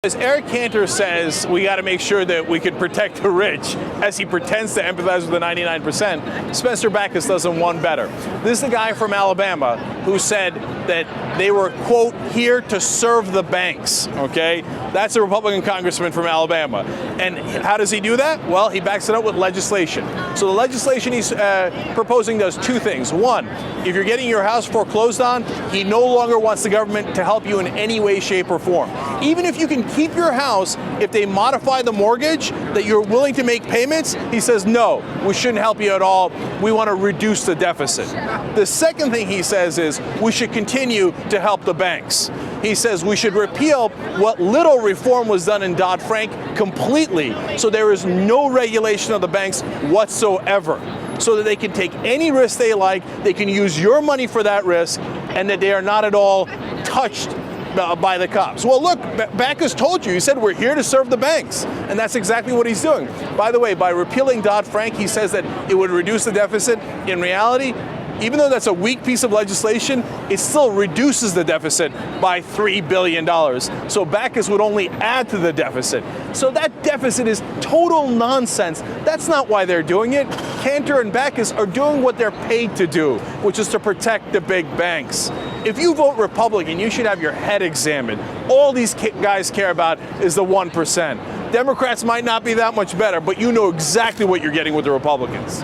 As Eric Cantor says, we got to make sure that we can protect the rich, as he pretends to empathize with the 99%, Spencer Bachus does them one better. This is the guy from Alabama who said that they were, quote, here to serve the banks, okay? That's a Republican congressman from Alabama. And how does he do that? Well, he backs it up with legislation. So the legislation he's proposing does two things. One, if you're getting your house foreclosed on, he no longer wants the government to help you in any way, shape, or form. Even if you can keep your house, if they modify the mortgage, that you're willing to make payments, he says, no, we shouldn't help you at all. We want to reduce the deficit. The second thing he says is we should continue to help the banks. He says we should repeal what little reform was done in Dodd-Frank completely, so there is no regulation of the banks whatsoever, so that they can take any risk they like, they can use your money for that risk, and that they are not at all touched by the cops. Well, look, Bachus told you. He said we're here to serve the banks, and that's exactly what he's doing. By the way, by repealing Dodd-Frank, he says that it would reduce the deficit. In reality, even though that's a weak piece of legislation, it still reduces the deficit by $3 billion. So Bachus would only add to the deficit. So that deficit is total nonsense. That's not why they're doing it. Cantor and Bachus are doing what they're paid to do, which is to protect the big banks. If you vote Republican, you should have your head examined. All these guys care about is the 1%. Democrats might not be that much better, but you know exactly what you're getting with the Republicans.